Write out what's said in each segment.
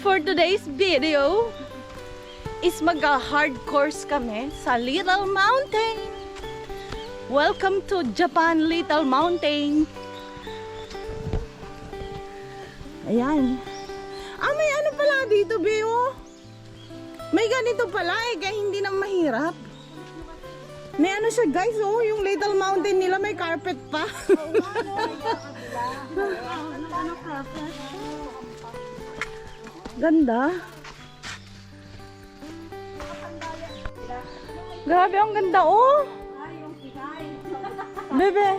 For today's video is mag-hard course kami sa Little Mountain. Welcome to Japan Little Mountain. Ayan. May ano pala dito, Beo? May ganito pala kaya hindi na mahirap. May ano siya guys, yung Little Mountain nila may carpet pa. Ganda. Grabe, ang ganda, Bebe.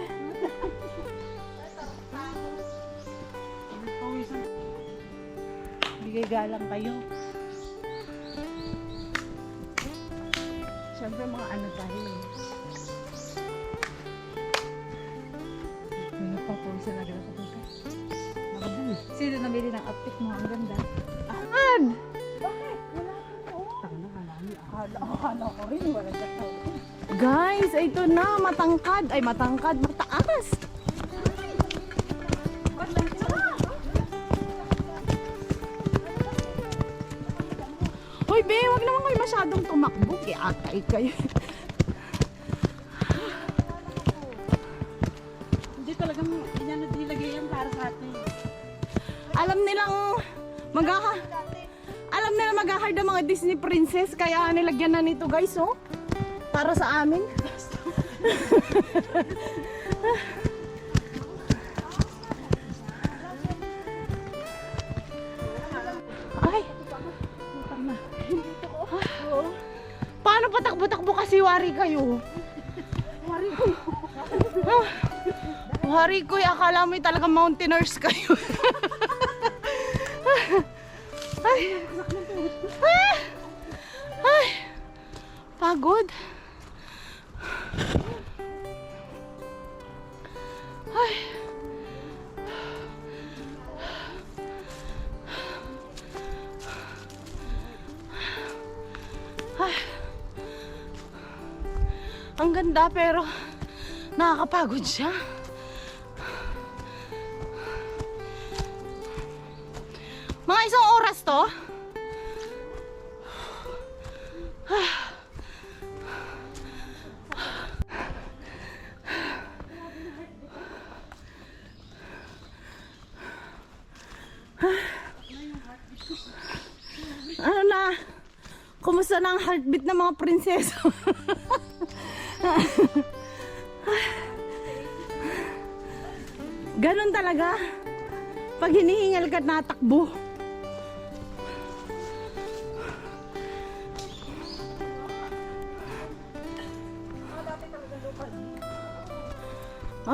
Bigay galang kayo. Siyempre mga ano tayo. May nagpapawisan na gano'n kapag nakabuli. Sino namili ng outfit mo? Ang ganda. Ahad! Bakit? Wala ko. Tanga na, akala ko rin. Wala ka tao. Guys, ito na. Matangkad. Ay, matangkad. Mataas. Hoy, be, wag naman kayo masyadong tumakbo. Atay kayo. Hindi talagang nilagay yan para sa atin. Alam nilang mag-hard ang mga Disney princess, kaya nilagyan na nito guys, para sa amin. Ay, paano patakbo-takbo kasi wari kayo? Wari ko, akala mo talagang mountaineers kayo. Ay, pagod. Ay. Ay. Ang ganda pero nakakapagod siya. Mga isang oras to. Ano na? Kumusta na ang heartbeat ng mga prinseso? Ganon talaga. Pag hinihingal ka, natakbo.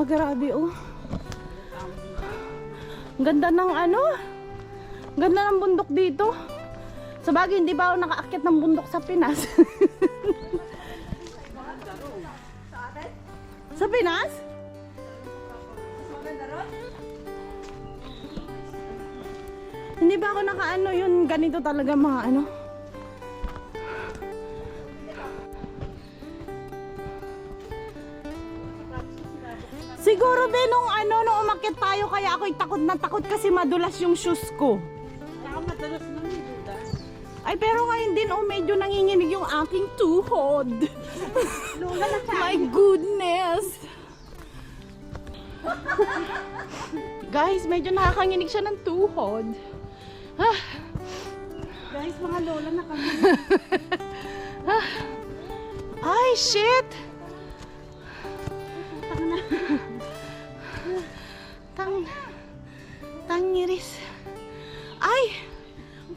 Grabe, Ang ganda ng ganda ng bundok dito. Sa bagay, hindi ba ako nakaakyat ng bundok sa Pinas? Sa Pinas? Hindi ba ako yun ganito talaga mga Siguro be nung umakyat tayo kaya ako'y takot na takot kasi madulas yung shoes ko. Madalas na nila. Ay pero ngayon din medyo nanginginig yung aking tuhod. My goodness. Guys, medyo nakakanginig siya ng tuhod. Guys, mga lola na kami. Ay, shit! Tangiris. Ay!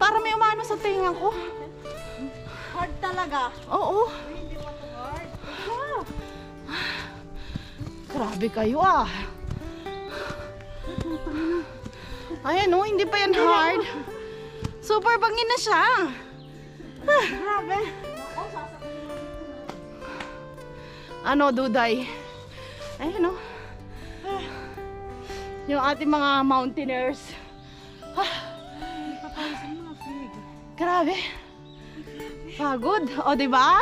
Para may umano sa tinga ko. Hard talaga. Oo. Hindi pa ito hard. Grabe kayo Ayan hindi pa yan hard. Super bangin na siya. Grabe. Duday. Ayan yung ating mga mountaineers. Grabe. Pagod. Diba?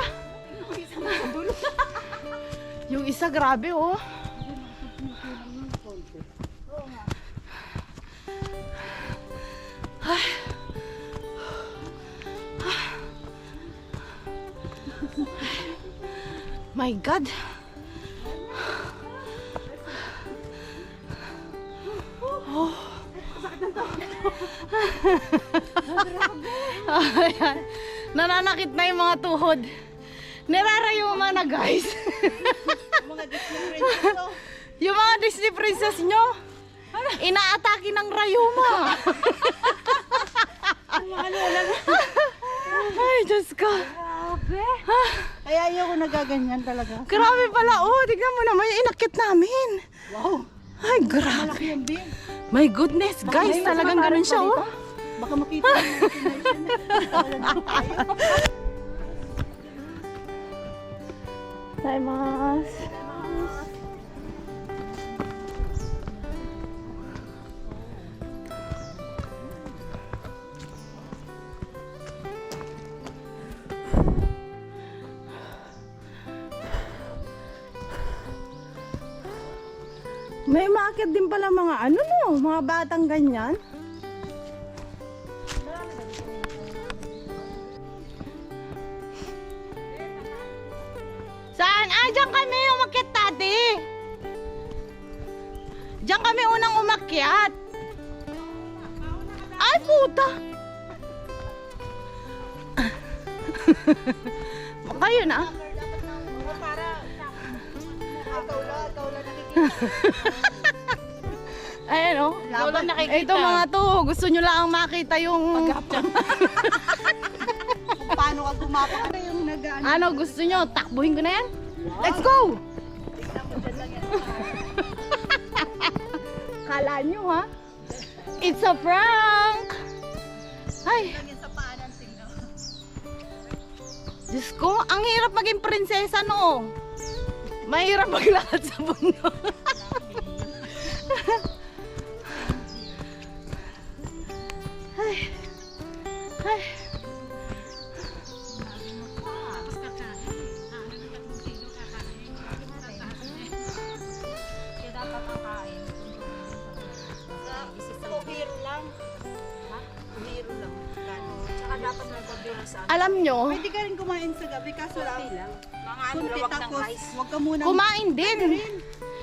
Yung isa grabe my God. Oh. Ayan. Nananakit na yung mga tuhod. Nirarayuma na guys. Mga Disney princess to. Yung mga Disney princess nyo, inaatake ng rayuma. Mga lola na. Ay, Diyos ko. Grabe. Kaya ayoko nagaganyan talaga. Grabe pala. Oh, tignan mo naman yung inakit namin. Wow. Ay, grabe. Malaki yung bin. My goodness, guys. may Talagang ganun siya, oh. Baka makita natin. Taimasu. May umaakit din pala mga ano no, mga batang ganyan. Saan? Ah, diyan kami umakyat, Tati. Diyan kami unang umakyat. Ay, puta. Kayo na. Ayan o. Ito mga to, gusto nyo lang makita yung... Paano ka gumapa na yung nagaan? Ano gusto nyo? Takbuhin ko na yan? Let's go! Kala nyo ha? It's a prank! Ay! Diyos ko, ang hirap maging prinsesa no. Mahirap maglakad sa bundok. Ay. Ay. Biro lang. Biro lang. Tsaka dapat nagpabiro sa Alam nyo, Pwede ka rin kumain sa gabi kaso lang. Mga kunti tapos wag ka muna. kumain din.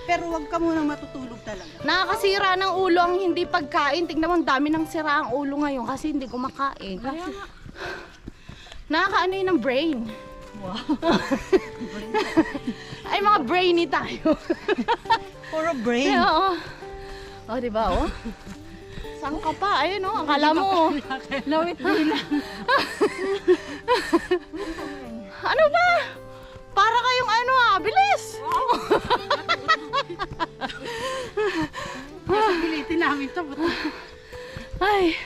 Pero wag ka muna matutulog talaga. Nakakasira ng ulo ang hindi pagkain. Tignan mo, ang dami ng sira ang ulo ngayon kasi hindi kumakain. Nakakaano yun ng brain. Wow. Ay, mga brainy tayo. Puro brain. Oo. Oh, diba, oh? Saan ka pa? Ayun, oh. Akala mo. Lawit nila. Ano ba? Para kayong ano, bilis. Pilitin namin to. Ay.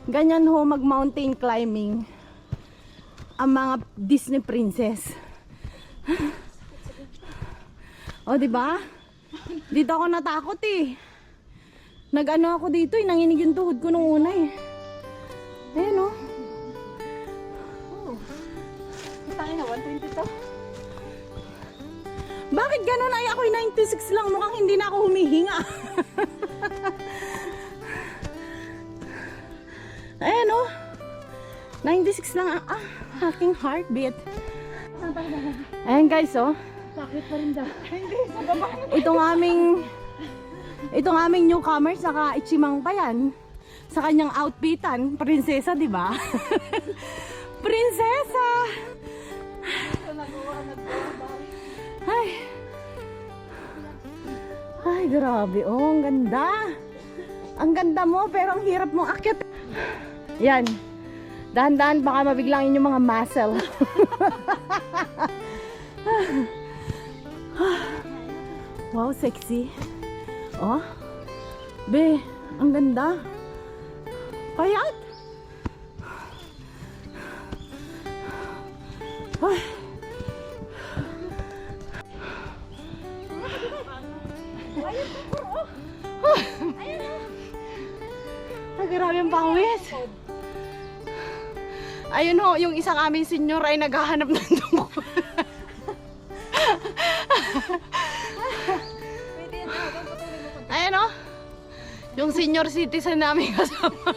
Ganyan ho mag-mountain climbing ang mga Disney princess. O, diba? Dito ako natakot eh. Nag-ano ako dito eh. Nanginig yung tuhod ko nung una eh. Ayun o. Tayo na 120 to. Bakit ganun ay ako'y 96 lang? Mukhang hindi na ako humihinga. Ayan o. 96 lang ang aking heartbeat. Ayan guys oh. Sakit pa rin daw. Itong aming newcomer saka Ichimang pa yan. Sa kanyang outfitan, prinsesa, di ba? Prinsesa! Ay. Ay, grabe. Oh, ang ganda. Ang ganda mo, pero ang hirap mong akyat. Yan. Dahan-dahan baka mabiglang yung mga muscle. Wow, sexy. Oh. Be, ang ganda. Payat. Ay. Ay, grabe ang pawis. Ayun ho, yung isang aming senior ay naghahanap ng dugo. Ayan o. Yung senior citizen namin kasama.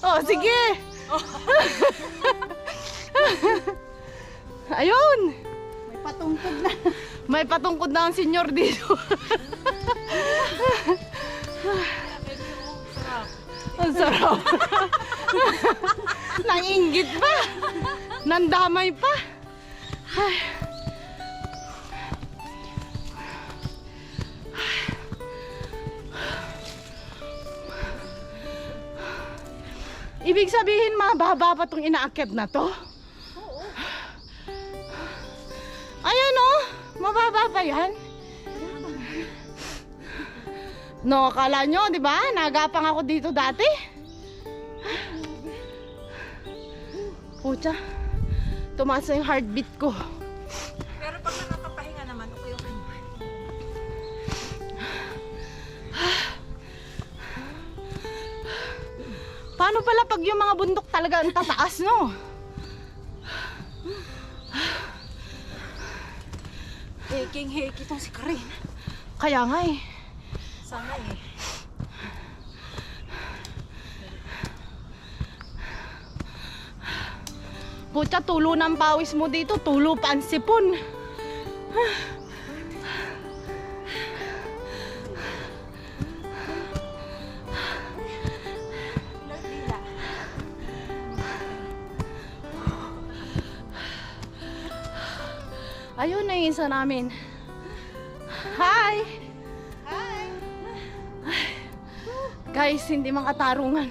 Oh, sige. Ayun! May patungkod na. May patungkod na ang senyor dito. Ang sarap. Nanginggit pa. Nandamay pa. Ay. Ibig sabihin, mababa pa itong inaakyat na to? Oo. Ayan o, mababa pa yan. No, akala nyo, di ba? Nagapang ako dito dati. Pucha, tumaas na yung heartbeat ko. Pero pag nakakapahinga naman, okay. Paano pala pag yung mga bundok talaga ang tataas, no? Heking-heki itong si Karin. Kaya nga eh. Sana eh. Pucha, tulo ng pawis mo dito, tulo pa ang sipon. Ayun na yung isa namin. Hi! Hi! Guys, hindi makatarungan.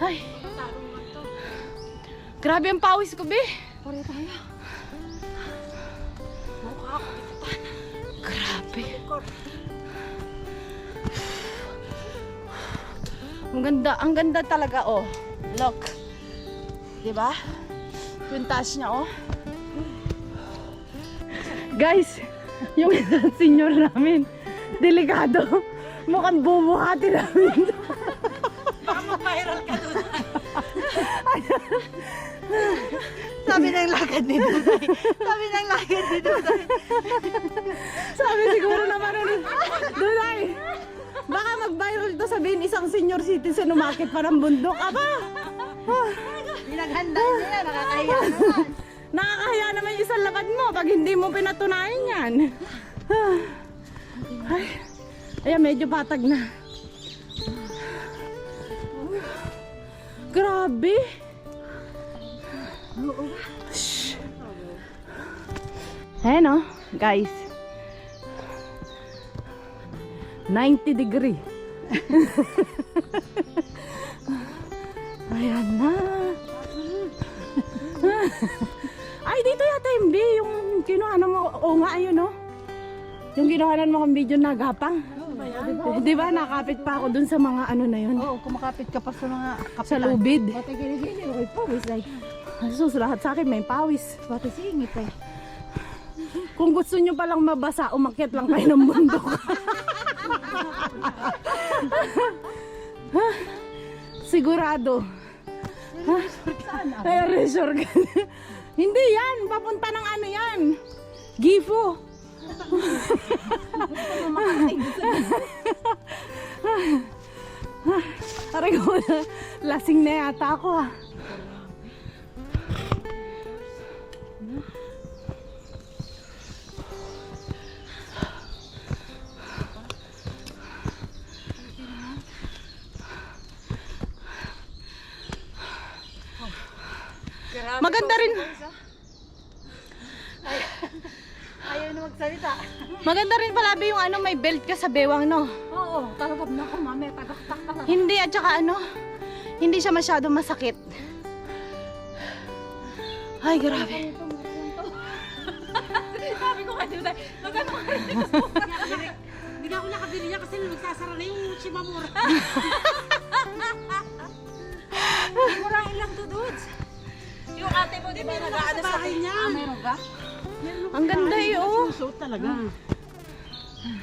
Ay, Tarungan to. grabe ang pawis ko, be. Pare tayo. Mukha ako ikutan. Grabe. Record. Ang ganda talaga, oh. Look. Diba? Yung taas niya, oh. Guys, yung isang senior namin, delikado. Mukhang bumuhati namin. Baka mag-viral ka doon. Sabi ng lakad ni Duday. Sabi ng lakad ni Duday. Sabi siguro naman ulit, Duday, baka mag-viral to, sabihin isang senior citizen umakit pa ng bundok. Aba! Pinaghanda niya, nakakahiya naman. Nakakahiya naman yung isang lapad mo pag hindi mo pinatunayan yan. Ay, ayan, medyo patag na. Grabe. Shh. Ayan o, guys. 90 degree. Ayan na. Ay, dito yata yung B, yung kinuhanan mo, o nga, ayun, no? Yung kinuhanan mo kang video na gapang. Di ba, nakapit pa ako dun sa mga ano na yun. Oo, kumakapit ka pa sa mga kapitan. Sa lubid. Pati gini-gini, may pawis like. Sus, lahat sa akin may pawis. Pati singit eh. Kung gusto nyo palang mabasa, umakyat lang kayo ng bundok. Sigurado. Ay, resort ka. Hindi yan, papunta ng ano yan. Gifu. Aray ko na, lasing na yata ako ah. Maganda rin. Ayaw na magsalita. Maganda rin pala ba yung ano, may belt ka sa bewang, no? Oo, talagang na ako, mami. Tagaktak ka na. Hindi, at saka ano, hindi siya masyado masakit. Ay, grabe. Sabi ko kay Duday, magano ka rin. Hindi na ako nakabili niya kasi nagsasara na yung Shimamura. Murahin lang to, dudes. Yung ate mo, di ba nag-aano sa bahay niya? Meron ka? Ang ganda eh, oh. Suot talaga.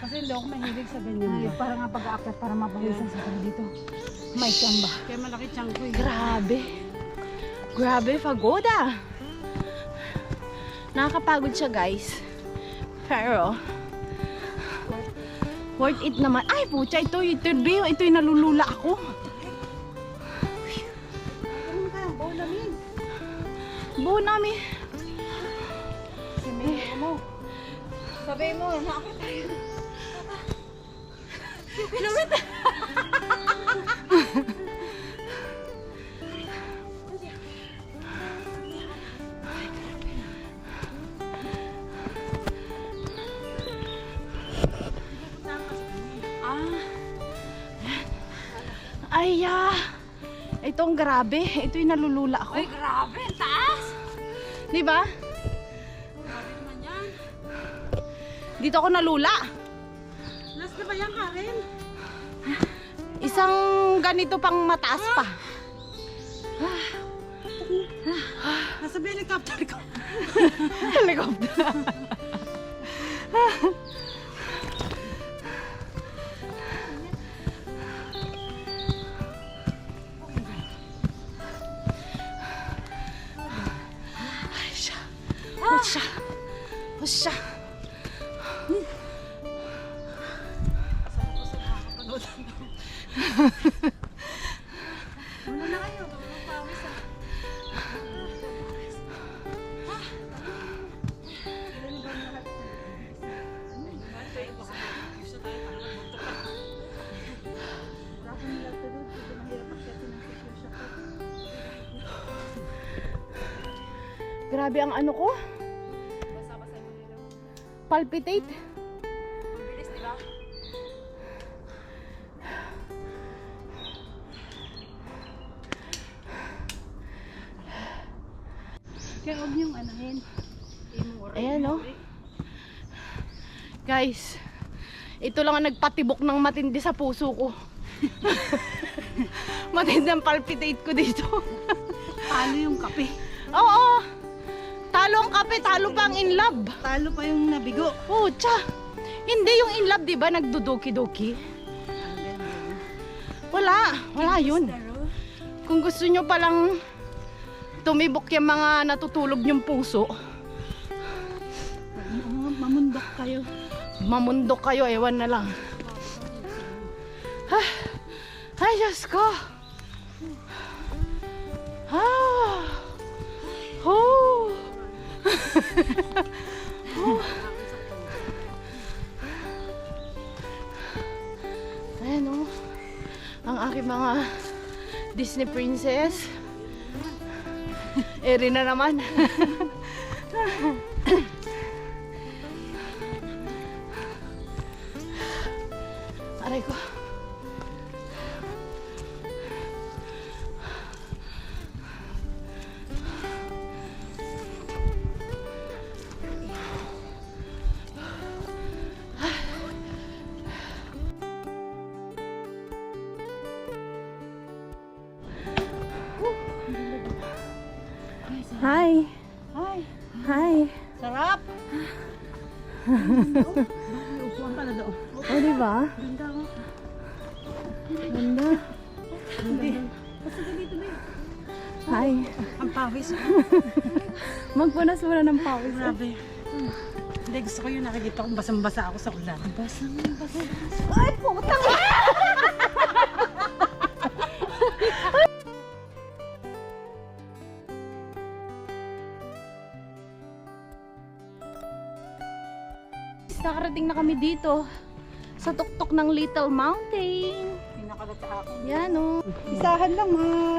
Kasi hindi ako mahilig sa ganyan. Ay, para nga pag-aakyat, para mapawisan sa kanya dito. May tiyamba. Kaya malaki tiyang ko eh. Grabe. Grabe, pagoda. Nakakapagod siya, guys. Pero, worth it naman. Ay, pucha, ito yung nalulula ako. Ano kayang bowl namin? Takbo namin. Sabi mo, nakakit tayo. Ay, itong grabe. Ito yung nalulula ako. Ay, grabe, taas! Di ba? Grabe naman yan. Dito ako nalula. Last na ba yan, Karen? Isang ganito pang mataas pa. Nasa ba yung helicopter ko? Helicopter. Husya. Husya. Wala na kayo. Pawis ah. Grabe ang ano ko. Palpitate. Bilis, di ba? Kaya huwag niyong anahin. Ayan oh. Guys, ito lang ang nagpatibok ng matindi sa puso ko. Matindi ang palpitate ko dito. Talo yung kape. Oo. Talo ang kape, talo pa ang in love. Talo pa yung nabigo. Oh, tsa. Hindi yung in love, di ba? Nagduduki-duki. Wala yun. Kung gusto nyo palang tumibok yung mga natutulog nyong puso, Mamundok kayo. mamundok kayo, ewan na lang. Ay, Diyos ko. Oh. Ayan o. Ang aking mga Disney princess. Eri na naman. Aray ko. Hi. Ay, Hi. sarap. Upuan pala doon. O, di ba? Ganda mo. Ganda. Hindi. Basta dito ba? Hi. Ang pawis. Magpunas muna ng pawis. Grabe. Hindi, gusto ko yun. Nakikita kong basang-basa ako sa ulan. Basang-basa. Ay, putang! Nakarating na kami dito sa tuktok ng Little Mountain. Pinakalat sa ako. Yan o. Isahan lang,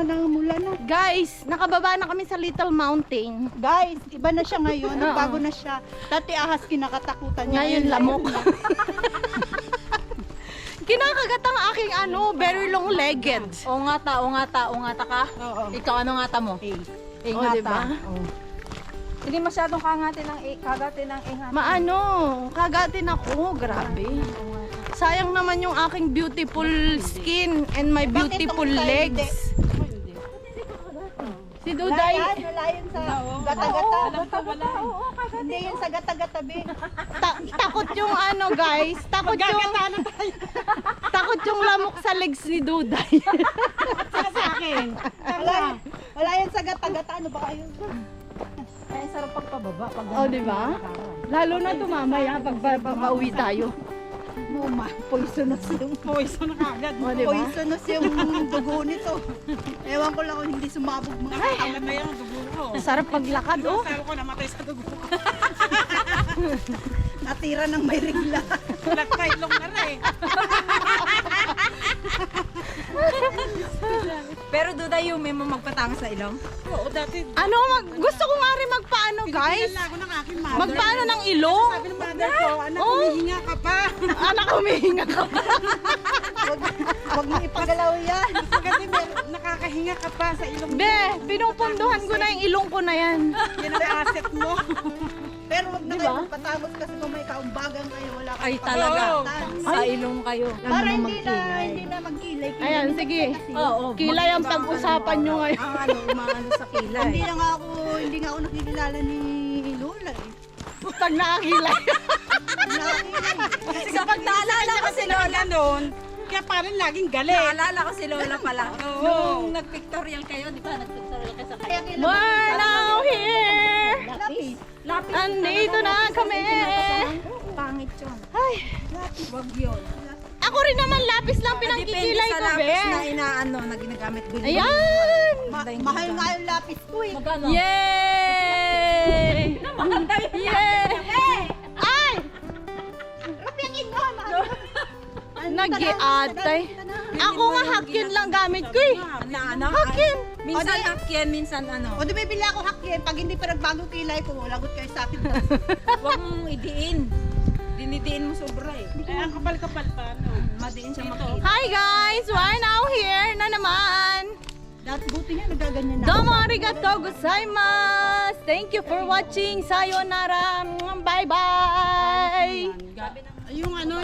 nangamula na. Guys, nakababa na kami sa Little Mountain. Guys, iba na siya ngayon. Oo. Nagbago na siya. Dati ahas kinakatakutan niya. Ngayon lamok. Kinakagat ang aking very long-legged. O nga ta ka. Oo. Ikaw, ano nga ta mo? O, diba? Hindi masyadong kagatin ng ingatan. Maano, kagatin ako. Grabe. Sayang naman yung aking beautiful skin and my beautiful legs. Si Duday. Wala yan sa gata-gata. Hindi yan sa gata-gata, be. Takot yung guys. Takot yung lamok sa legs ni Duday. Sa akin. Wala yan sa gata-gata. Ano ba kayo? Ay, sarap pagpababa. O, diba? Lalo na tumamaya pag pauwi tayo. Poisonous yung Poison na kagad. O, diba? poisonous yung dugo nito. Ewan ko lang kung hindi sumabog mga Nakakalat na yung dugo ko. Sarap paglakad, oh. Sabi ko namatay sa dugo ko. natira ng may regla. Laktay long na rin. Pero duda yung may magpatanga sa ilong. Oo, dati. Ano, gusto ko nga rin magpaano, guys. Pinagbilan na ako ng aking mother. Magpaano ng ilong? Sabi ng mother ko, anak, Oh. humihinga ka pa. Anak, humihinga ka pa. Huwag mo ipagalaw yan. Kasi nakakahinga ka pa sa ilong. Be, pinupunduhan ko na yung ilong ko na yan. Yan ang asset mo. Pero wag na Diba? kayo magpatamos kasi kung may kaumbagan kayo, wala kayo Ay, talaga. pagkakatan. Sa ilong kayo. Para hindi na magkilay. Ayan, sige. Oo. Kilay ang pag-usapan nyo ngayon. Ang ano, umaano sa kilay. Hindi nga ako nakikilala ni Lola eh. Pag nakakilay. Kasi kapag naalala ko si Lola, noon, kaya parang laging galit. naalala ko si Lola pala. Oo. Nung nag-pictorial kayo, di ba? Nag-pictorial kayo sa Kaya kailan We're now here. lapis. Lapis. Andito na kami. Pangit yun. Ay, Wag yun. ako rin naman lapis lang Depende pinangkikilay sa ko, lapis be. na inaano, na ginagamit. Ayan. Mahal nga yung lapis ko eh. Magkano? Yay! Yay! Ay! Rupiakin mo, mahal. Nag-iatay. Ako nga hakyan lang gamit ko eh. Na ano? Hakyan. Minsan O, di- hakyan, minsan ano. O di bibili ako hakyan. Pag hindi pa nagbagong kilay ko, lagot kayo sa akin. Huwag mong idiin. Dinidiin mo sobra eh. Ay, ang kapal-kapal pa. No? Madiin siya makita. Hi guys! We're now here na naman. Dati buti niya nagaganyan na. Domo arigato gozaimasu. Thank you for watching. Sayonara. Bye-bye. Yung ano,